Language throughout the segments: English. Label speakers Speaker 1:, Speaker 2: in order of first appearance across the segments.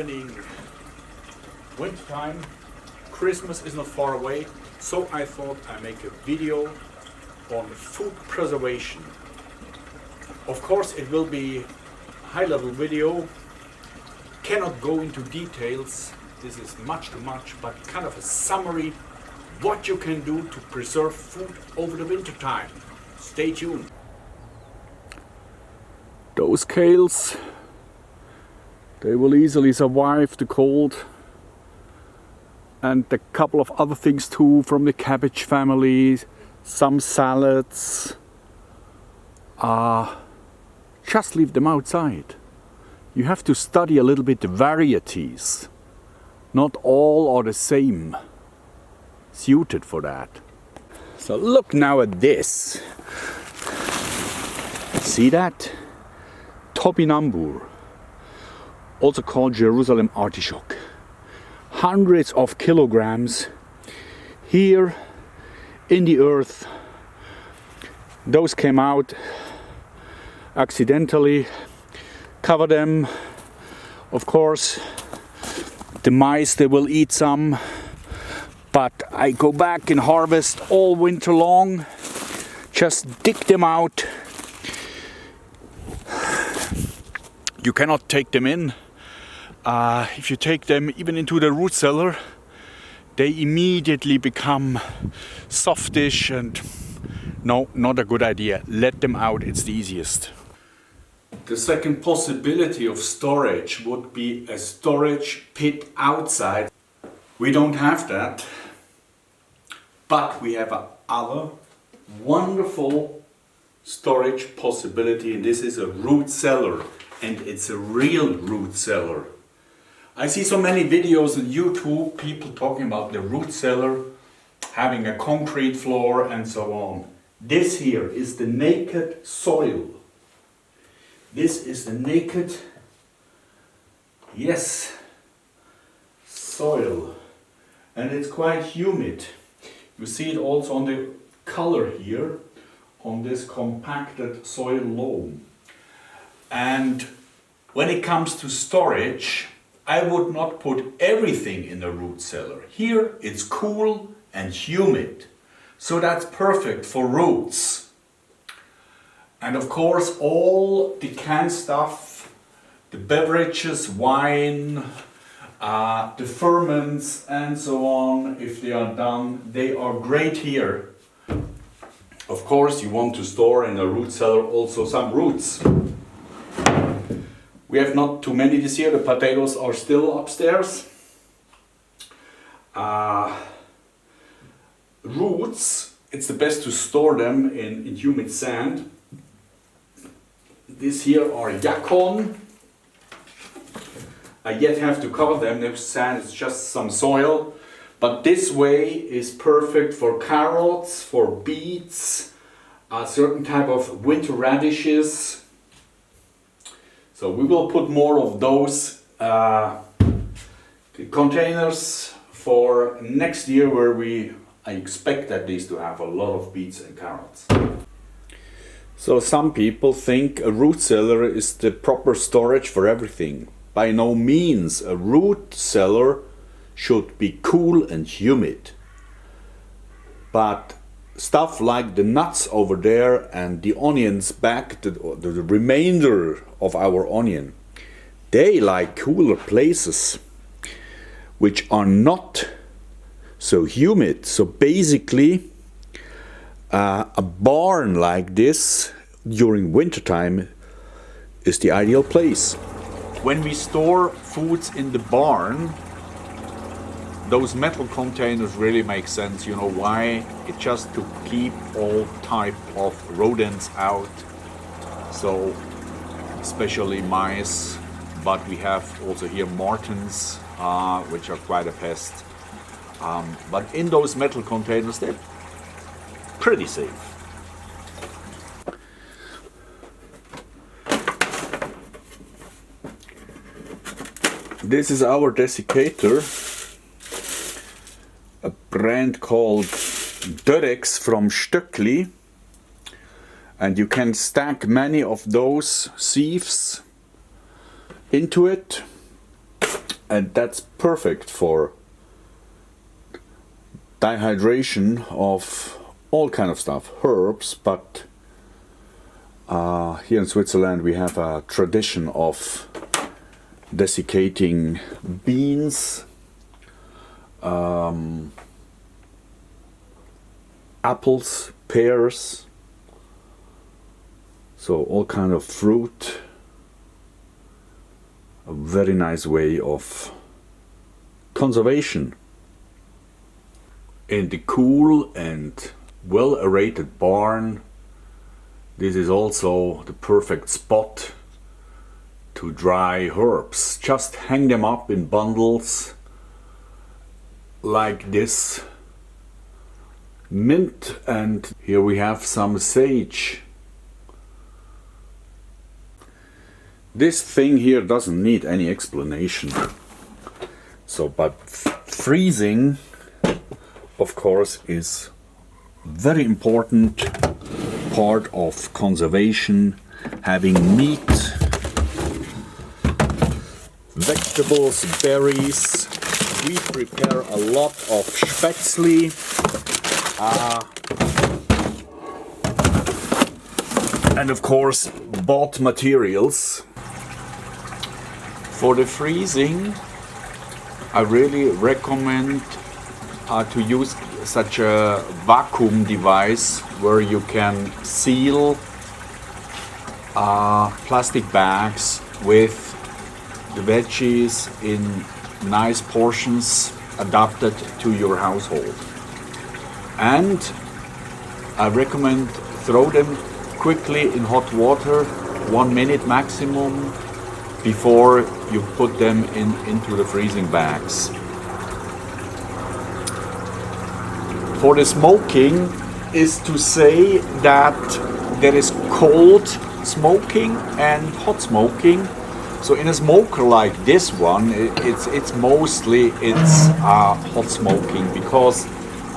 Speaker 1: happening. Wintertime, Christmas is not far away, so I thought I'd make a video on food preservation. Of course it will be a high-level video, cannot go into details, this is much too much, but kind of a summary what you can do to preserve food over the winter time. Stay tuned. Those kales, they will easily survive the cold, and a couple of other things too from the cabbage family, some salads. Just leave them outside. You have to study a little bit the varieties. Not all are the same, suited for that. So look now at this. See that? Topinambur, also called Jerusalem artichoke. Hundreds of kilograms here in the earth. Those came out accidentally. Cover them. Of course, the mice, they will eat some. But I go back and harvest all winter long. Just dig them out. You cannot take them in. If you take them even into the root cellar, they immediately become softish, and no, not a good idea. Let them out, it's the easiest. The second possibility of storage would be a storage pit outside. We don't have that, but we have another wonderful storage possibility, and this is a root cellar. And it's a real root cellar. I see so many videos on YouTube, people talking about the root cellar, having a concrete floor and so on. This here is the naked soil. This is the naked, yes, soil. And it's quite humid. You see it also on the color here, on this compacted soil loam. And when it comes to storage, I would not put everything in a root cellar. Here it's cool and humid, so that's perfect for roots. And of course all the canned stuff, the beverages, wine, the ferments and so on, if they are done, they are great here. Of course you want to store in a root cellar also some roots. We have not too many this year, the potatoes are still upstairs. Roots, it's the best to store them in humid sand. These here are yacon. I yet have to cover them, the sand is just some soil. But this way is perfect for carrots, for beets, a certain type of winter radishes. So we will put more of those containers for next year, where I expect at least to have a lot of beets and carrots. So some people think a root cellar is the proper storage for everything. By no means. A root cellar should be cool and humid. But stuff like the nuts over there and the onions back, the remainder of our onion, they like cooler places which are not so humid. So basically a barn like this during wintertime is the ideal place. When we store foods in the barn, those metal containers really make sense. You know why? It's just to keep all type of rodents out. So especially mice, but we have also here martens, which are quite a pest. But in those metal containers, they're pretty safe. This is our desiccator, a brand called Dörex from Stöckli, and you can stack many of those sieves into it, And that's perfect for dehydration of all kind of stuff, herbs, but here in Switzerland we have a tradition of desiccating beans, apples, pears, so all kind of fruit. A very nice way of conservation. In the cool and well aerated barn, this is also the perfect spot to dry herbs. Just hang them up in bundles like this. Mint, and here we have some sage. This thing here doesn't need any explanation. So, but freezing, of course, is very important part of conservation. Having meat, vegetables, berries. We prepare a lot of spätzle. And of course, bought materials. For the freezing, I really recommend to use such a vacuum device where you can seal plastic bags with the veggies in nice portions adapted to your household. And I recommend throw them quickly in hot water, 1 minute maximum, before you put them into the freezing bags. For the smoking is to say that there is cold smoking and hot smoking. So in a smoker like this one, it's mostly hot smoking, because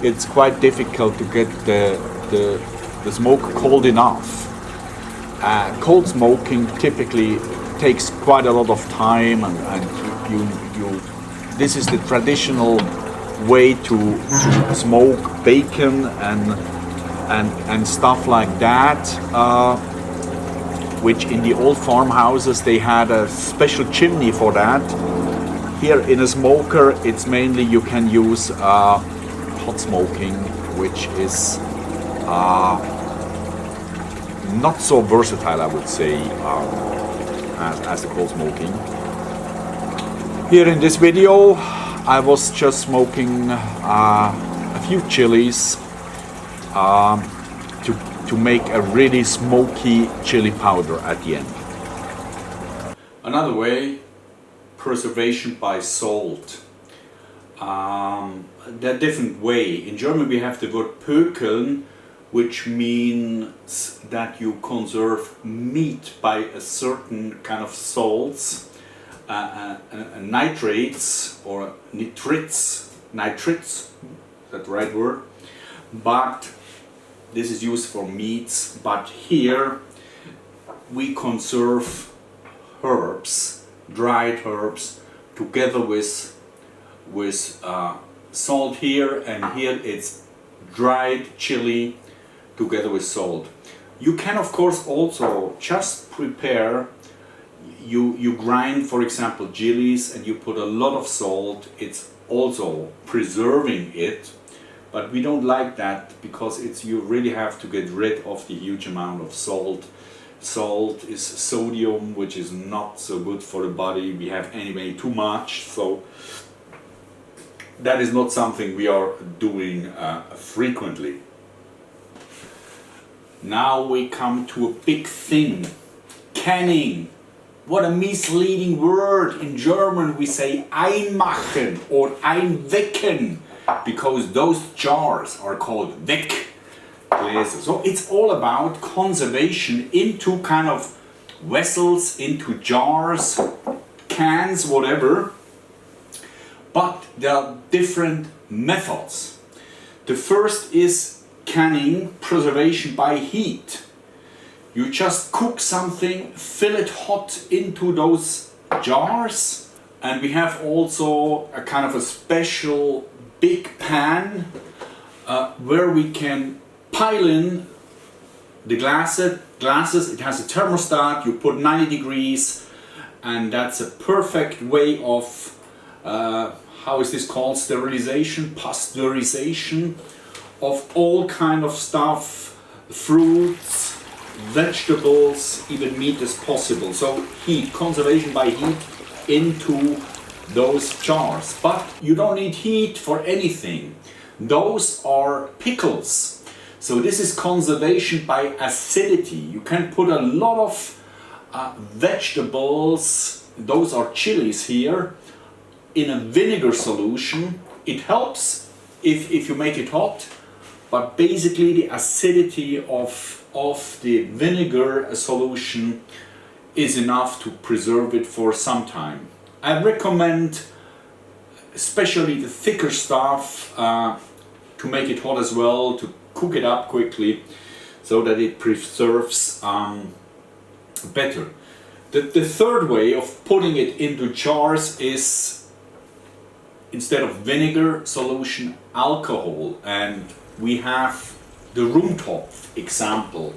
Speaker 1: it's quite difficult to get the smoke cold enough. Cold smoking typically takes quite a lot of time, and you this is the traditional way to smoke bacon and stuff like that, which in the old farmhouses they had a special chimney for that. Here in a smoker, it's mainly you can use hot smoking, which is not so versatile, I would say, as the cold smoking. Here in this video, I was just smoking a few chilies to make a really smoky chili powder at the end. Another way, preservation by salt. There are different ways. In German we have the word pökeln, which means that you conserve meat by a certain kind of salts, nitrates or nitrates, is that the right word? But this is used for meats, but here we conserve herbs, dried herbs, together with salt here, and here it's dried chili together with salt. You can of course also just prepare, you grind for example chilies and you put a lot of salt. It's also preserving it, but we don't like that because you really have to get rid of the huge amount of salt. Salt is sodium, which is not so good for the body. We have anyway too much, so that is not something we are doing frequently. Now we come to a big thing, canning. What a misleading word. In German we say einmachen or einwecken, because those jars are called Weggläser. So it's all about conservation into kind of vessels, into jars, cans, whatever. But there are different methods. The first is canning, preservation by heat. You just cook something, fill it hot into those jars, And we have also a kind of a special big pan where we can pile in the glasses. It has a thermostat, you put 90 degrees, and that's a perfect way of, how is this called, sterilization, pasteurization of all kind of stuff, fruits, vegetables, even meat is possible. So heat, conservation by heat into those jars. But you don't need heat for anything. Those are pickles. So this is conservation by acidity. You can put a lot of vegetables, those are chilies here, in a vinegar solution. It helps if you make it hot, but basically the acidity of the vinegar solution is enough to preserve it for some time. I recommend especially the thicker stuff to make it hot as well, to cook it up quickly so that it preserves better. The third way of putting it into jars is, instead of vinegar solution, alcohol, and we have the room top example.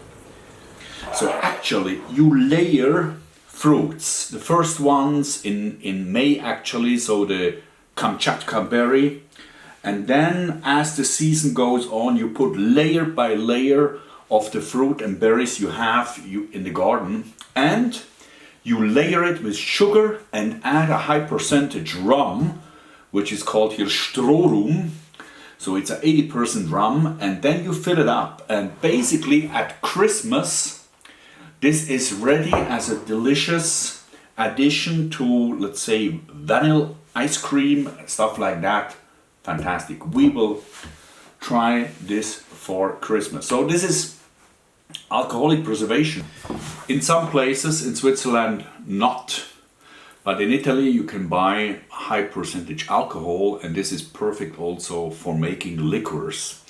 Speaker 1: So actually you layer fruits, the first ones in May actually, so the Kamchatka berry, and then as the season goes on you put layer by layer of the fruit and berries you have in the garden, and you layer it with sugar and add a high percentage rum, which is called here Strohrum. So it's an 80% rum, and then you fill it up, and basically at Christmas this is ready as a delicious addition to, let's say, vanilla ice cream, stuff like that. Fantastic. We will try this for Christmas. So this is alcoholic preservation. In some places in Switzerland not, but in Italy you can buy high percentage alcohol, and this is perfect also for making liquors.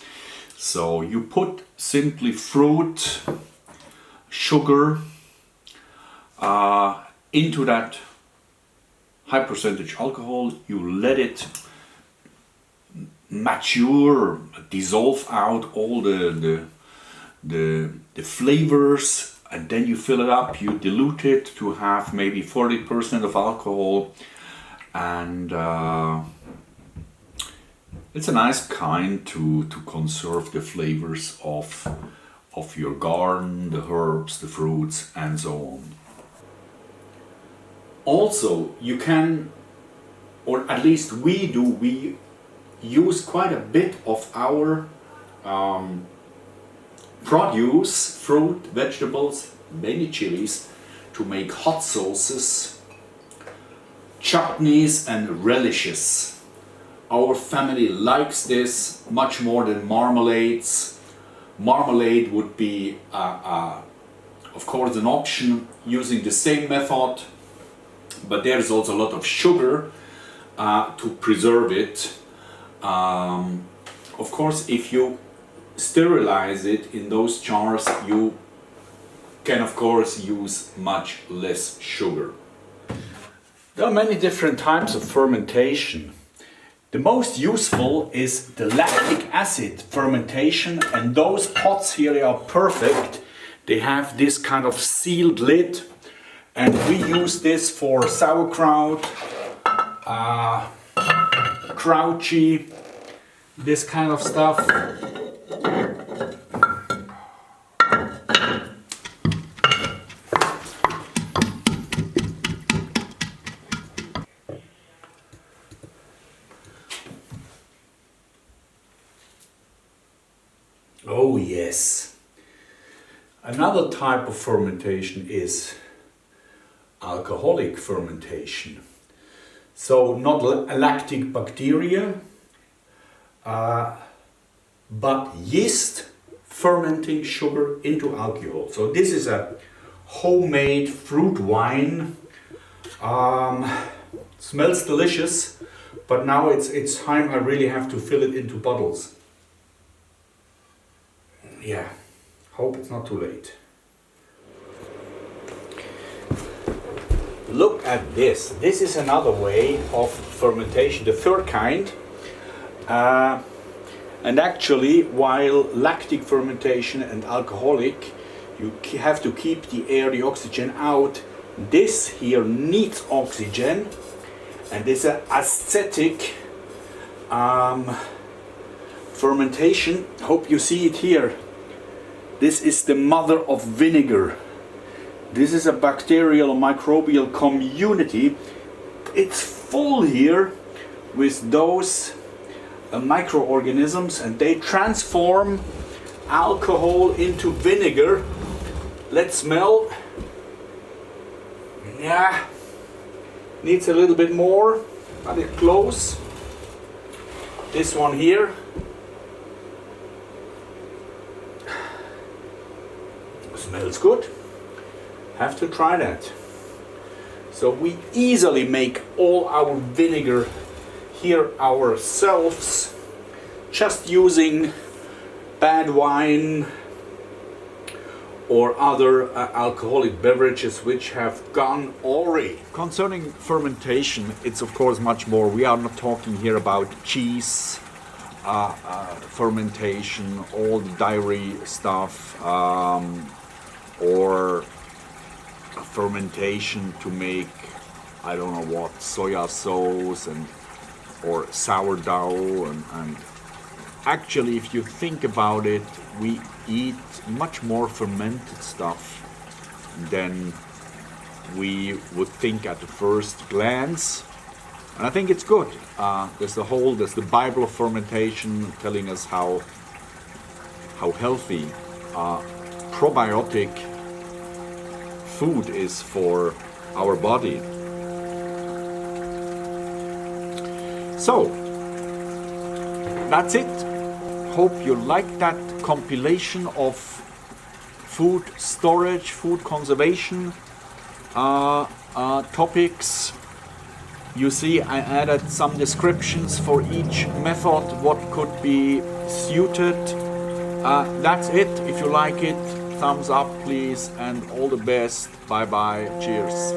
Speaker 1: So you put simply fruit, sugar into that high percentage alcohol, you let it mature, dissolve out all the flavors, and then you fill it up, you dilute it to have maybe 40% of alcohol, and it's a nice kind to conserve the flavors of your garden, the herbs, the fruits, and so on. Also, you can, or at least we do, we use quite a bit of our produce, fruit, vegetables, mainly chilies, to make hot sauces, chutneys and relishes. Our family likes this much more than marmalades. Marmalade would be of course an option using the same method, but there's also a lot of sugar to preserve it. Of course, if you sterilize it in those jars, you can of course use much less sugar. There are many different types of fermentation. The most useful is the lactic acid fermentation, and those pots here are perfect. They have this kind of sealed lid, and we use this for sauerkraut, crouchy, this kind of stuff. Oh yes. Another type of fermentation is alcoholic fermentation. So not lactic bacteria, but yeast fermenting sugar into alcohol. So this is a homemade fruit wine. Smells delicious, but now it's time I really have to fill it into bottles. Yeah, hope it's not too late. look at this. This is another way of fermentation, the third kind. And actually, while lactic fermentation and alcoholic, you have to keep the air, the oxygen out. This here needs oxygen, and this is an acetic fermentation. Hope you see it here. This is the mother of vinegar. This is a bacterial microbial community. It's full here with those microorganisms, and they transform alcohol into vinegar. Let's smell. Yeah, needs a little bit more, but it's close. This one here. Smells good. Have to try that. So we easily make all our vinegar here ourselves, just using bad wine or other alcoholic beverages which have gone awry. Concerning fermentation, it's of course much more. We are not talking here about cheese fermentation, all the dairy stuff, or fermentation to make, I don't know what, soya sauce and or sourdough, and actually, if you think about it, we eat much more fermented stuff than we would think at the first glance, and I think it's good. There's the Bible of fermentation telling us how healthy probiotic food is for our body. So, that's it. Hope you like that compilation of food storage, food conservation topics. You see, I added some descriptions for each method, what could be suited. That's it. If you like it, thumbs up please, and all the best. Bye bye. Cheers.